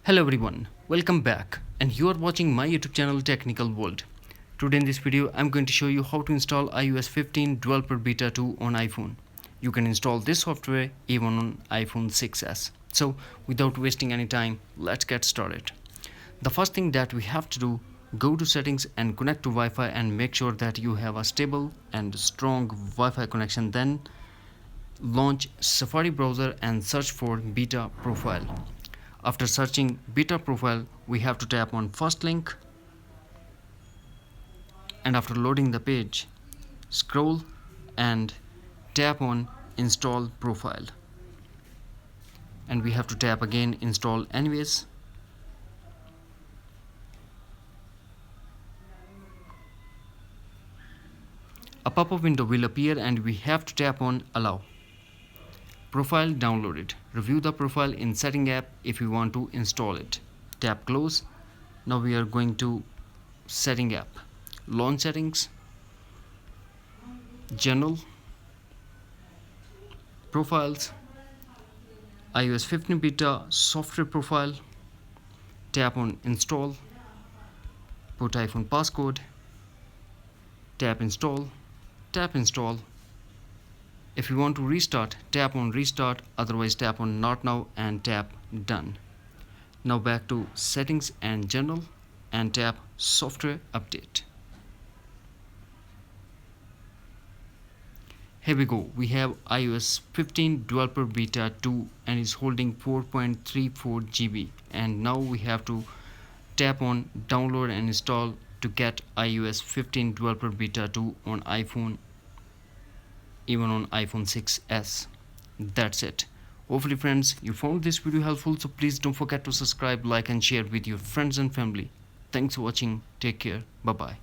Hello everyone, welcome back, and you are watching my YouTube channel Technical World. Today in this video I'm going to show you how to install iOS 15 Developer Beta 2 on iPhone. You can install this software even on iPhone 6s. So without wasting any time, let's get started. The first thing that we have to do, go to settings and connect to Wi-Fi and make sure that you have a stable and strong Wi-Fi connection. Then launch Safari browser and search for beta profile. After searching beta profile, we have to tap on first link, and after loading the page, scroll and tap on install profile, and we have to tap again install anyways. A pop-up window will appear and we have to tap on allow. Profile downloaded. Review the profile in Cydia app if you want to install it. Tap close. Now we are going to Cydia app. Launch settings, general, profiles, iOS 15 beta software profile. Tap on install. Put iPhone passcode. Tap install. Tap install. If you want to restart, tap on restart, otherwise tap on not now and tap done. Now back to settings and general and tap software update. Here we go, we have iOS 15 Developer Beta 2 and is holding 4.34 GB, and now we have to tap on download and install to get iOS 15 Developer Beta 2 on iPhone, even on iPhone 6s. That's it. Hopefully friends, you found this video helpful, so please don't forget to subscribe, like and share with your friends and family. Thanks for watching. Take care. Bye bye.